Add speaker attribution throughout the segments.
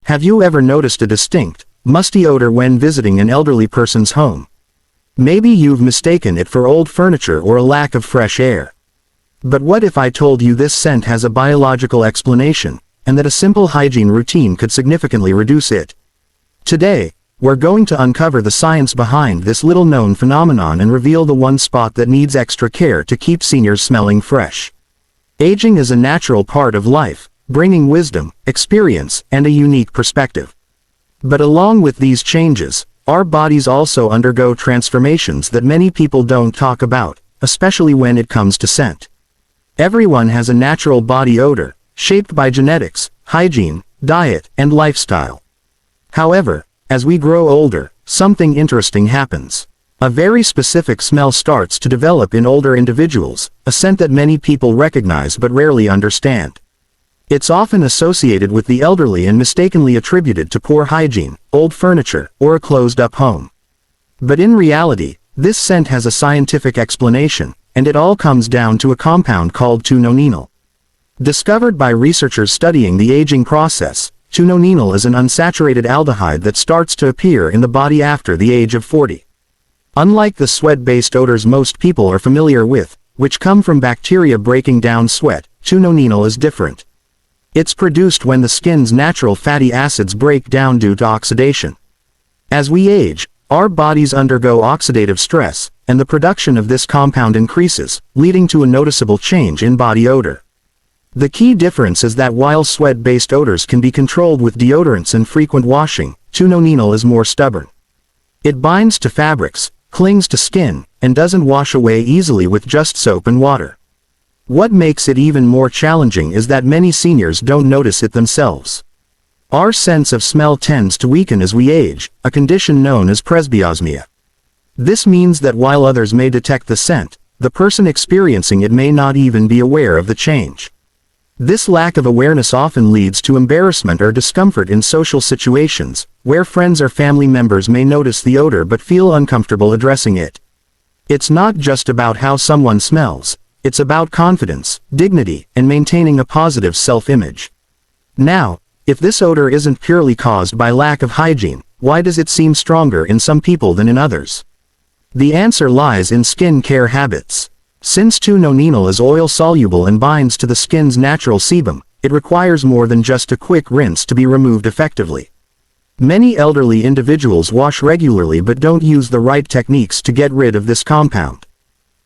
Speaker 1: Have you ever noticed a distinct, musty odor when visiting an elderly person's home? Maybe you've mistaken it for old furniture or a lack of fresh air. But what if I told you this scent has a biological explanation, and that a simple hygiene routine could significantly reduce it? Today, we're going to uncover the science behind this little-known phenomenon and reveal the one spot that needs extra care to keep seniors smelling fresh. Aging is a natural part of life, bringing wisdom, experience, and a unique perspective. But along with these changes, our bodies also undergo transformations that many people don't talk about, especially when it comes to scent. Everyone has a natural body odor, shaped by genetics, hygiene, diet, and lifestyle. However, as we grow older, something interesting happens. A very specific smell starts to develop in older individuals, a scent that many people recognize but rarely understand. It's often associated with the elderly and mistakenly attributed to poor hygiene, old furniture, or a closed-up home. But in reality, this scent has a scientific explanation, and it all comes down to a compound called 2-nonenal. Discovered by researchers studying the aging process, 2-nonenal is an unsaturated aldehyde that starts to appear in the body after the age of 40. Unlike the sweat-based odors most people are familiar with, which come from bacteria breaking down sweat, 2-nonenal is different. It's produced when the skin's natural fatty acids break down due to oxidation. As we age, our bodies undergo oxidative stress, and the production of this compound increases, leading to a noticeable change in body odor. The key difference is that while sweat-based odors can be controlled with deodorants and frequent washing, 2-nonenal is more stubborn. It binds to fabrics, clings to skin, and doesn't wash away easily with just soap and water. What makes it even more challenging is that many seniors don't notice it themselves. Our sense of smell tends to weaken as we age, a condition known as presbyosmia. This means that while others may detect the scent, the person experiencing it may not even be aware of the change. This lack of awareness often leads to embarrassment or discomfort in social situations, where friends or family members may notice the odor but feel uncomfortable addressing it. It's not just about how someone smells. It's about confidence, dignity, and maintaining a positive self-image. Now, if this odor isn't purely caused by lack of hygiene, why does it seem stronger in some people than in others? The answer lies in skin care habits. Since 2-nonenal is oil-soluble and binds to the skin's natural sebum, it requires more than just a quick rinse to be removed effectively. Many elderly individuals wash regularly but don't use the right techniques to get rid of this compound.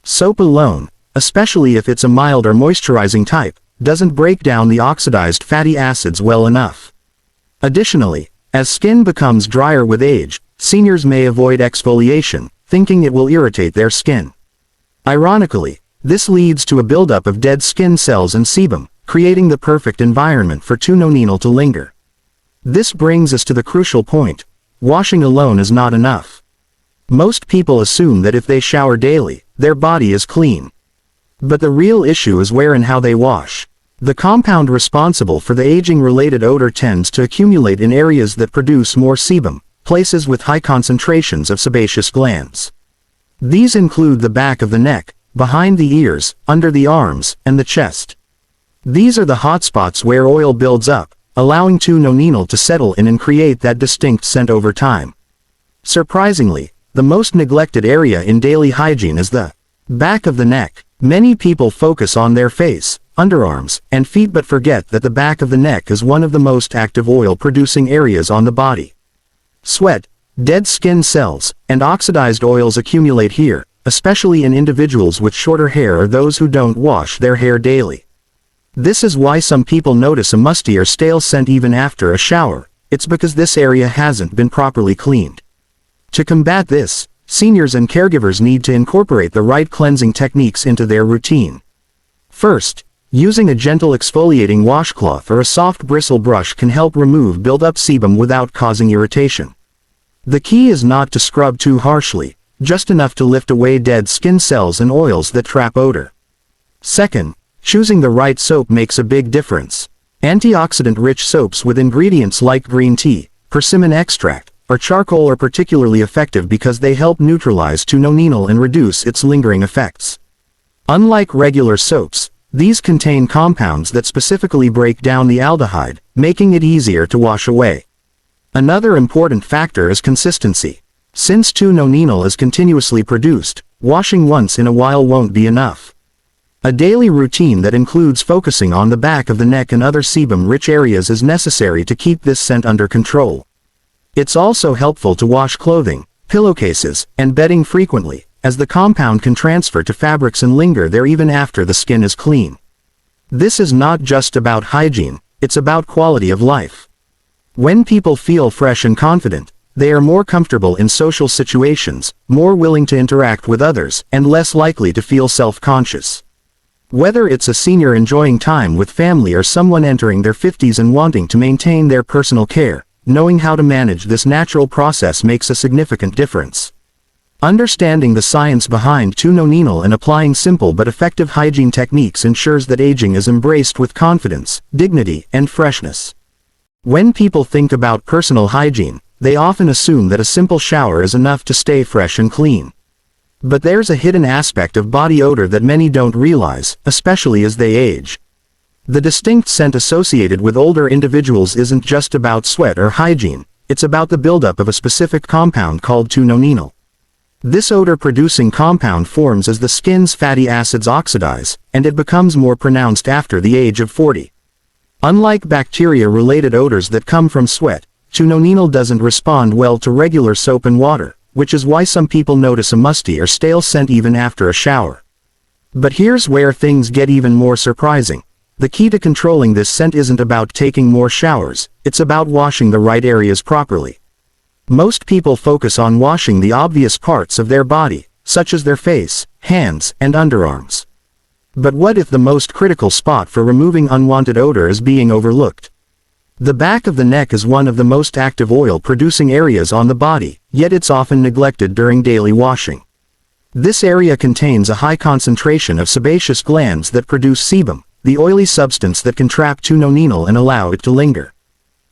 Speaker 1: Soap alone, especially if it's a mild or moisturizing type, doesn't break down the oxidized fatty acids well enough. Additionally, as skin becomes drier with age, seniors may avoid exfoliation, thinking it will irritate their skin. Ironically, this leads to a buildup of dead skin cells and sebum, creating the perfect environment for 2-nonenal to linger. This brings us to the crucial point: washing alone is not enough. Most people assume that if they shower daily, their body is clean. But the real issue is where and how they wash. The compound responsible for the aging-related odor tends to accumulate in areas that produce more sebum, places with high concentrations of sebaceous glands. These include the back of the neck, behind the ears, under the arms, and the chest. These are the hotspots where oil builds up, allowing 2-nonenal to settle in and create that distinct scent over time. Surprisingly, the most neglected area in daily hygiene is the back of the neck. Many people focus on their face, underarms, and feet but forget that the back of the neck is one of the most active oil-producing areas on the body. Sweat, dead skin cells, and oxidized oils accumulate here, especially in individuals with shorter hair or those who don't wash their hair daily. This is why some people notice a musty or stale scent even after a shower. It's because this area hasn't been properly cleaned. To combat this, seniors and caregivers need to incorporate the right cleansing techniques into their routine. First, using a gentle exfoliating washcloth or a soft bristle brush can help remove build-up sebum without causing irritation. The key is not to scrub too harshly, just enough to lift away dead skin cells and oils that trap odor. Second, choosing the right soap makes a big difference. Antioxidant-rich soaps with ingredients like green tea, persimmon extract, or charcoal are particularly effective because they help neutralize 2-nonenal and reduce its lingering effects. Unlike regular soaps, these contain compounds that specifically break down the aldehyde, making it easier to wash away. Another important factor is consistency. Since 2-nonenal is continuously produced, washing once in a while won't be enough. A daily routine that includes focusing on the back of the neck and other sebum-rich areas is necessary to keep this scent under control. It's also helpful to wash clothing, pillowcases, and bedding frequently, as the compound can transfer to fabrics and linger there even after the skin is clean. This is not just about hygiene, it's about quality of life. When people feel fresh and confident, they are more comfortable in social situations, more willing to interact with others, and less likely to feel self-conscious. Whether it's a senior enjoying time with family or someone entering their 50s and wanting to maintain their personal care, knowing how to manage this natural process makes a significant difference. Understanding the science behind 2-nonenal and applying simple but effective hygiene techniques ensures that aging is embraced with confidence, dignity, and freshness. When people think about personal hygiene, they often assume that a simple shower is enough to stay fresh and clean. But there's a hidden aspect of body odor that many don't realize, especially as they age. The distinct scent associated with older individuals isn't just about sweat or hygiene, it's about the buildup of a specific compound called 2-nonenal. This odor-producing compound forms as the skin's fatty acids oxidize, and it becomes more pronounced after the age of 40. Unlike bacteria-related odors that come from sweat, 2-nonenal doesn't respond well to regular soap and water, which is why some people notice a musty or stale scent even after a shower. But here's where things get even more surprising. The key to controlling this scent isn't about taking more showers, it's about washing the right areas properly. Most people focus on washing the obvious parts of their body, such as their face, hands, and underarms. But what if the most critical spot for removing unwanted odor is being overlooked? The back of the neck is one of the most active oil-producing areas on the body, yet it's often neglected during daily washing. This area contains a high concentration of sebaceous glands that produce sebum, the oily substance that can trap 2-nonenal and allow it to linger.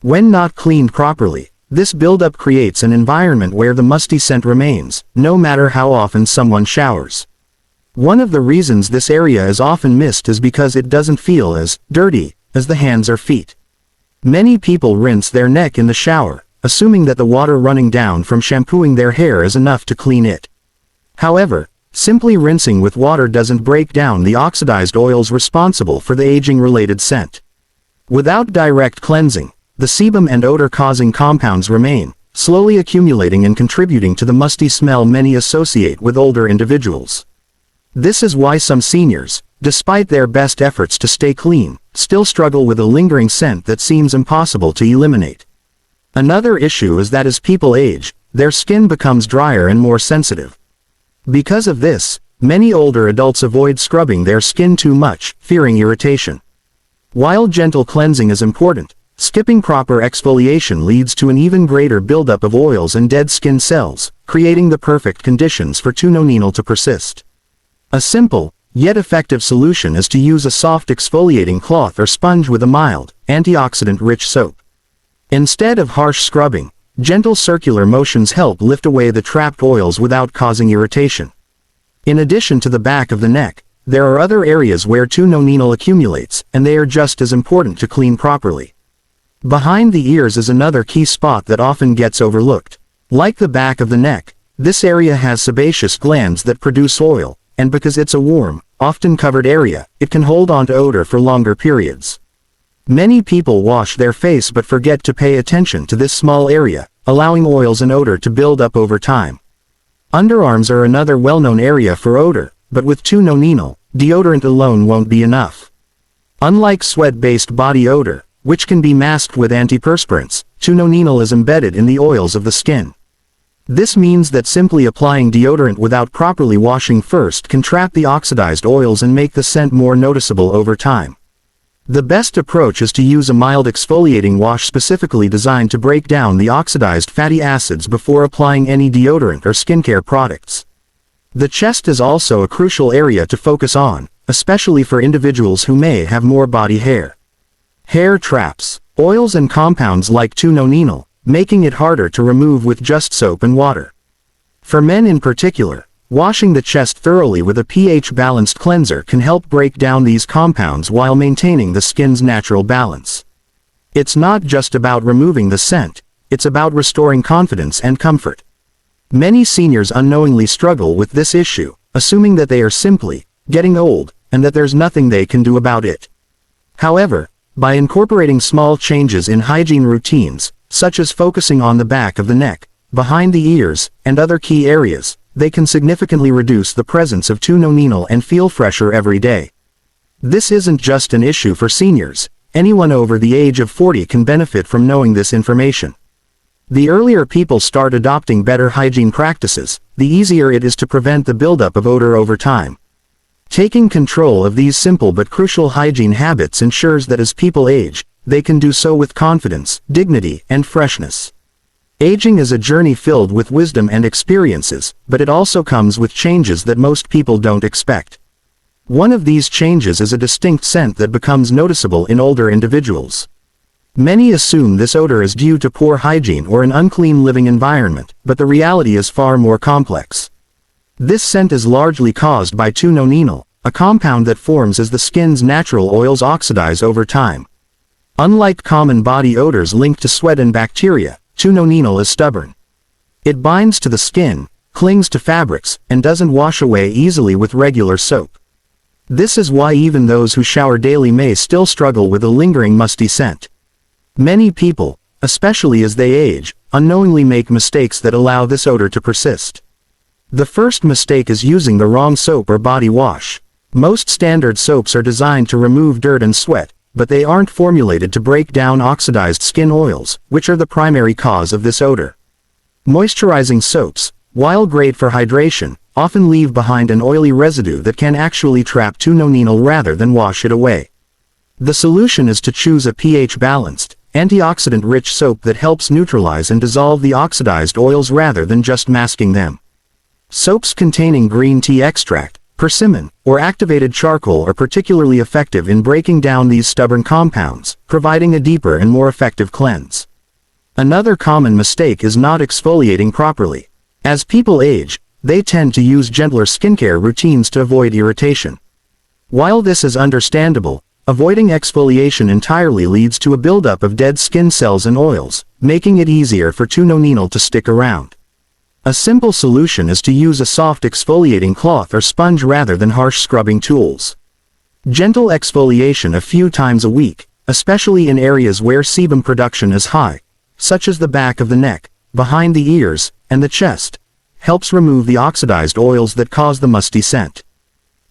Speaker 1: When not cleaned properly, this buildup creates an environment where the musty scent remains, no matter how often someone showers. One of the reasons this area is often missed is because it doesn't feel as dirty as the hands or feet. Many people rinse their neck in the shower, assuming that the water running down from shampooing their hair is enough to clean it. However, simply rinsing with water doesn't break down the oxidized oils responsible for the aging-related scent. Without direct cleansing, the sebum and odor-causing compounds remain, slowly accumulating and contributing to the musty smell many associate with older individuals. This is why some seniors, despite their best efforts to stay clean, still struggle with a lingering scent that seems impossible to eliminate. Another issue is that as people age, their skin becomes drier and more sensitive. Because of this, many older adults avoid scrubbing their skin too much, fearing irritation. While gentle cleansing is important, skipping proper exfoliation leads to an even greater buildup of oils and dead skin cells, creating the perfect conditions for 2-nonenal to persist. A simple, yet effective solution is to use a soft exfoliating cloth or sponge with a mild, antioxidant-rich soap. Instead of harsh scrubbing, gentle circular motions help lift away the trapped oils without causing irritation. In addition to the back of the neck, there are other areas where 2-nonenal accumulates, and they are just as important to clean properly. Behind the ears is another key spot that often gets overlooked. Like the back of the neck, this area has sebaceous glands that produce oil, and because it's a warm, often covered area, it can hold on to odor for longer periods. Many people wash their face but forget to pay attention to this small area, allowing oils and odor to build up over time. Underarms are another well-known area for odor, but with 2-nonenal, deodorant alone won't be enough. Unlike sweat-based body odor, which can be masked with antiperspirants, 2-nonenal is embedded in the oils of the skin. This means that simply applying deodorant without properly washing first can trap the oxidized oils and make the scent more noticeable over time. The best approach is to use a mild exfoliating wash specifically designed to break down the oxidized fatty acids before applying any deodorant or skincare products. The chest is also a crucial area to focus on, especially for individuals who may have more body hair. Hair traps oils and compounds like 2-nonenal, making it harder to remove with just soap and water. For men in particular, washing the chest thoroughly with a pH-balanced cleanser can help break down these compounds while maintaining the skin's natural balance. It's not just about removing the scent, it's about restoring confidence and comfort. Many seniors unknowingly struggle with this issue, assuming that they are simply getting old, and that there's nothing they can do about it. However, by incorporating small changes in hygiene routines, such as focusing on the back of the neck, behind the ears, and other key areas, they can significantly reduce the presence of 2-nonenal and feel fresher every day. This isn't just an issue for seniors. Anyone over the age of 40 can benefit from knowing this information. The earlier people start adopting better hygiene practices, the easier it is to prevent the buildup of odor over time. Taking control of these simple but crucial hygiene habits ensures that as people age, they can do so with confidence, dignity, and freshness. Aging is a journey filled with wisdom and experiences, but it also comes with changes that most people don't expect. One of these changes is a distinct scent that becomes noticeable in older individuals. Many assume this odor is due to poor hygiene or an unclean living environment, but the reality is far more complex. This scent is largely caused by 2-nonenal, a compound that forms as the skin's natural oils oxidize over time. Unlike common body odors linked to sweat and bacteria, 2-nonenal is stubborn. It binds to the skin, clings to fabrics, and doesn't wash away easily with regular soap. This is why even those who shower daily may still struggle with a lingering musty scent. Many people, especially as they age, unknowingly make mistakes that allow this odor to persist. The first mistake is using the wrong soap or body wash. Most standard soaps are designed to remove dirt and sweat, but they aren't formulated to break down oxidized skin oils, which are the primary cause of this odor. Moisturizing soaps, while great for hydration, often leave behind an oily residue that can actually trap 2-nonenal rather than wash it away. The solution is to choose a pH-balanced, antioxidant-rich soap that helps neutralize and dissolve the oxidized oils rather than just masking them. Soaps containing green tea extract, persimmon, or activated charcoal are particularly effective in breaking down these stubborn compounds, providing a deeper and more effective cleanse. Another common mistake is not exfoliating properly. As people age, they tend to use gentler skincare routines to avoid irritation. While this is understandable, avoiding exfoliation entirely leads to a buildup of dead skin cells and oils, making it easier for 2-nonenal to stick around. A simple solution is to use a soft exfoliating cloth or sponge rather than harsh scrubbing tools. Gentle exfoliation a few times a week, especially in areas where sebum production is high, such as the back of the neck, behind the ears, and the chest, helps remove the oxidized oils that cause the musty scent.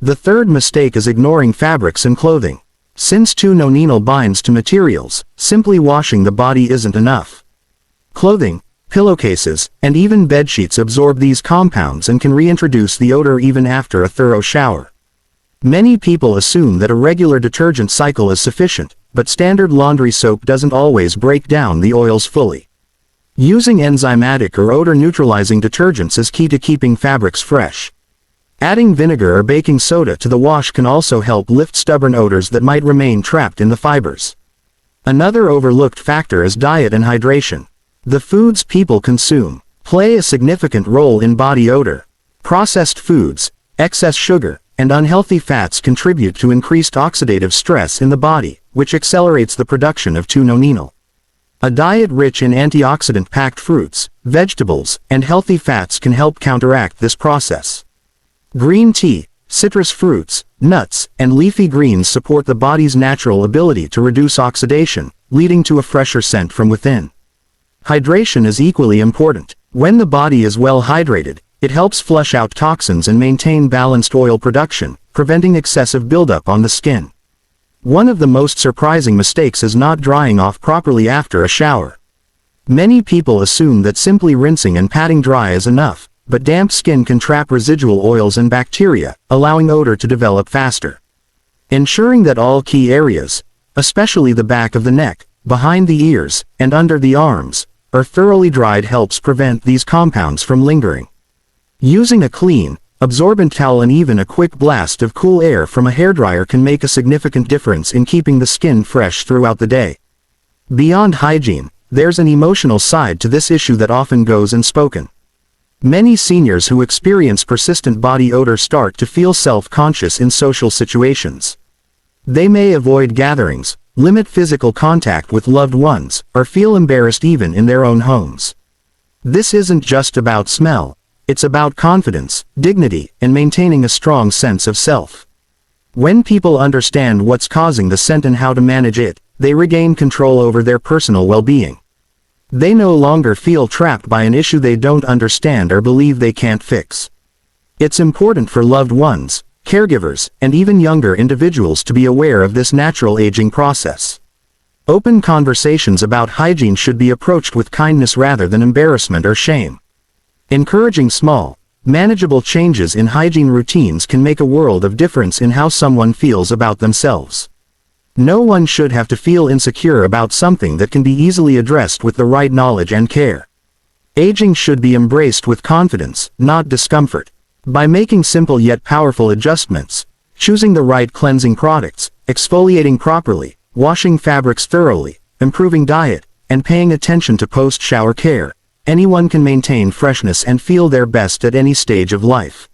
Speaker 1: The third mistake is ignoring fabrics and clothing. Since 2-nonenal binds to materials, simply washing the body isn't enough. Clothing, pillowcases, and even bedsheets absorb these compounds and can reintroduce the odor even after a thorough shower. Many people assume that a regular detergent cycle is sufficient, but standard laundry soap doesn't always break down the oils fully. Using enzymatic or odor-neutralizing detergents is key to keeping fabrics fresh. Adding vinegar or baking soda to the wash can also help lift stubborn odors that might remain trapped in the fibers. Another overlooked factor is diet and hydration. The foods people consume play a significant role in body odor. Processed foods, excess sugar, and unhealthy fats contribute to increased oxidative stress in the body, which accelerates the production of 2-nonenal. A diet rich in antioxidant-packed fruits, vegetables, and healthy fats can help counteract this process. Green tea, citrus fruits, nuts, and leafy greens support the body's natural ability to reduce oxidation, leading to a fresher scent from within. Hydration is equally important. When the body is well hydrated, it helps flush out toxins and maintain balanced oil production, preventing excessive buildup on the skin. One of the most surprising mistakes is not drying off properly after a shower. Many people assume that simply rinsing and patting dry is enough, but damp skin can trap residual oils and bacteria, allowing odor to develop faster. Ensuring that all key areas, especially the back of the neck, behind the ears, and under the arms, are thoroughly dried helps prevent these compounds from lingering. Using a clean, absorbent towel and even a quick blast of cool air from a hairdryer can make a significant difference in keeping the skin fresh throughout the day. Beyond hygiene, there's an emotional side to this issue that often goes unspoken. Many seniors who experience persistent body odor start to feel self-conscious in social situations. They may avoid gatherings, limit physical contact with loved ones, or feel embarrassed even in their own homes. This isn't just about smell, it's about confidence, dignity, and maintaining a strong sense of self. When people understand what's causing the scent and how to manage it, they regain control over their personal well-being. They no longer feel trapped by an issue they don't understand or believe they can't fix. It's important for loved ones, caregivers, and even younger individuals to be aware of this natural aging process. Open conversations about hygiene should be approached with kindness rather than embarrassment or shame. Encouraging small, manageable changes in hygiene routines can make a world of difference in how someone feels about themselves. No one should have to feel insecure about something that can be easily addressed with the right knowledge and care. Aging should be embraced with confidence, not discomfort. By making simple yet powerful adjustments, choosing the right cleansing products, exfoliating properly, washing fabrics thoroughly, improving diet, and paying attention to post-shower care, anyone can maintain freshness and feel their best at any stage of life.